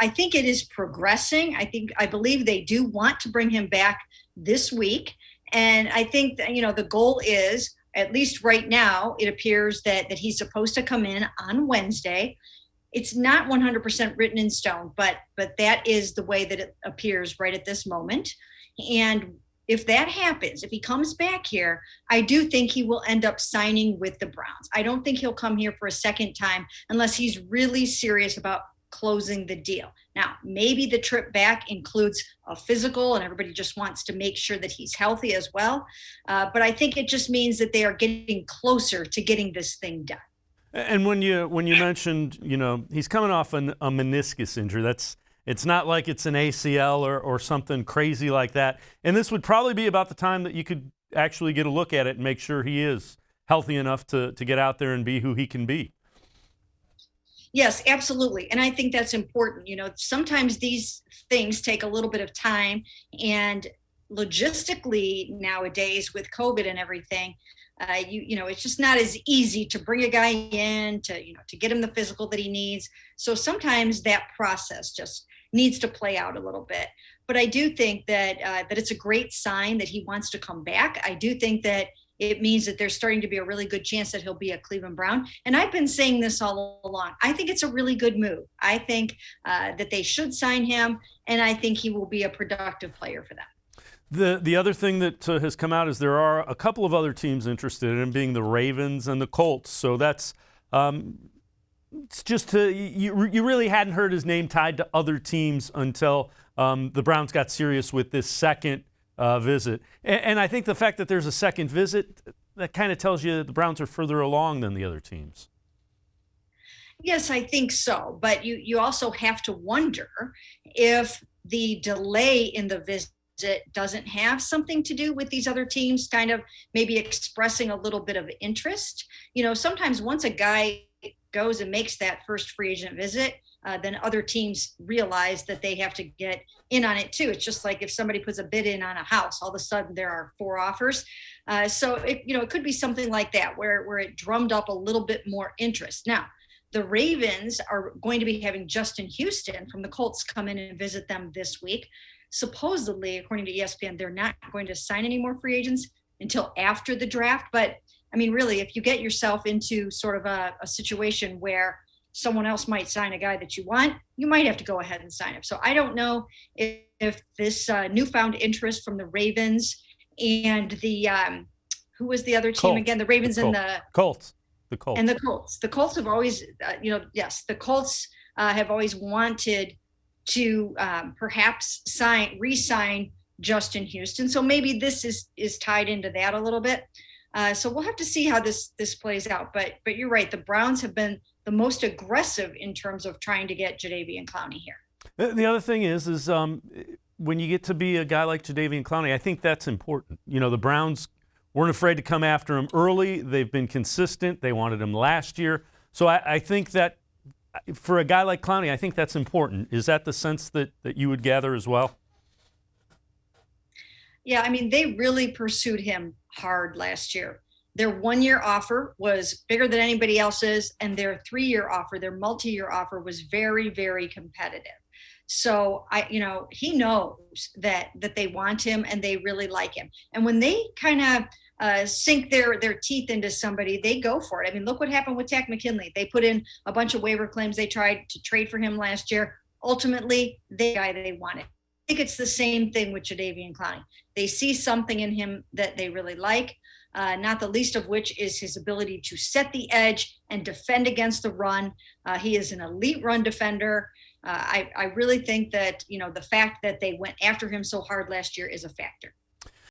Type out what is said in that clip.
I think it is progressing. I believe they do want to bring him back this week. And I think that, the goal is, at least right now, it appears that he's supposed to come in on Wednesday. It's not 100% written in stone, but that is the way that it appears right at this moment. And if that happens, if he comes back here, I do think he will end up signing with the Browns. I don't think he'll come here for a second time unless he's really serious about closing the deal. Now, maybe the trip back includes a physical and everybody just wants to make sure that he's healthy as well. But I think it just means that they are getting closer to getting this thing done. And when you mentioned, he's coming off a meniscus injury, it's not like it's an ACL or something crazy like that. And this would probably be about the time that you could actually get a look at it and make sure he is healthy enough to get out there and be who he can be. Yes, absolutely. And I think that's important. Sometimes these things take a little bit of time, and logistically nowadays with COVID and everything, it's just not as easy to bring a guy in to get him the physical that he needs. So sometimes that process just needs to play out a little bit. But I do think that it's a great sign that he wants to come back. I do think that it means that there's starting to be a really good chance that he'll be a Cleveland Brown. And I've been saying this all along. I think it's a really good move. I think that they should sign him, and I think he will be a productive player for them. The other thing that has come out is there are a couple of other teams interested in him, being the Ravens and the Colts. So that's it's just you really hadn't heard his name tied to other teams until the Browns got serious with this second visit. And I think the fact that there's a second visit, that kind of tells you the Browns are further along than the other teams. Yes, I think so. But you also have to wonder if the delay in the visit doesn't have something to do with these other teams kind of maybe expressing a little bit of interest. Sometimes once a guy goes and makes that first free agent visit, then other teams realize that they have to get in on it too. It's just like if somebody puts a bid in on a house, all of a sudden there are 4 offers. So it could be something like that where it drummed up a little bit more interest. Now, the Ravens are going to be having Justin Houston from the Colts come in and visit them this week. Supposedly, according to ESPN, they're not going to sign any more free agents until after the draft. But I mean, really, if you get yourself into sort of a situation where someone else might sign a guy that you want, you might have to go ahead and sign him. So I don't know if this newfound interest from the Ravens and the who was the other team Colts. again? The Ravens and the Colts. The Colts. And the Colts. The Colts have always, the Colts have always wanted to perhaps re-sign Justin Houston. So maybe this is tied into that a little bit. So we'll have to see how this plays out. But you're right. The Browns have been the most aggressive in terms of trying to get Jadeveon Clowney here. The other thing is when you get to be a guy like Jadeveon Clowney, I think that's important. The Browns weren't afraid to come after him early. They've been consistent. They wanted him last year. So I think that for a guy like Clowney, I think that's important. Is that the sense that you would gather as well? Yeah, I mean, they really pursued him hard last year. Their 1-year offer was bigger than anybody else's, and their 3-year offer, their multi-year offer, was very, very competitive. So he knows that they want him and they really like him. And when they kind of sink their teeth into somebody, they go for it. I mean, look what happened with Takk McKinley. They put in a bunch of waiver claims. They tried to trade for him last year. Ultimately, the guy they wanted. I think it's the same thing with Jadeveon Clowney. They see something in him that they really like, not the least of which is his ability to set the edge and defend against the run. He is an elite run defender. I really think that, the fact that they went after him so hard last year is a factor.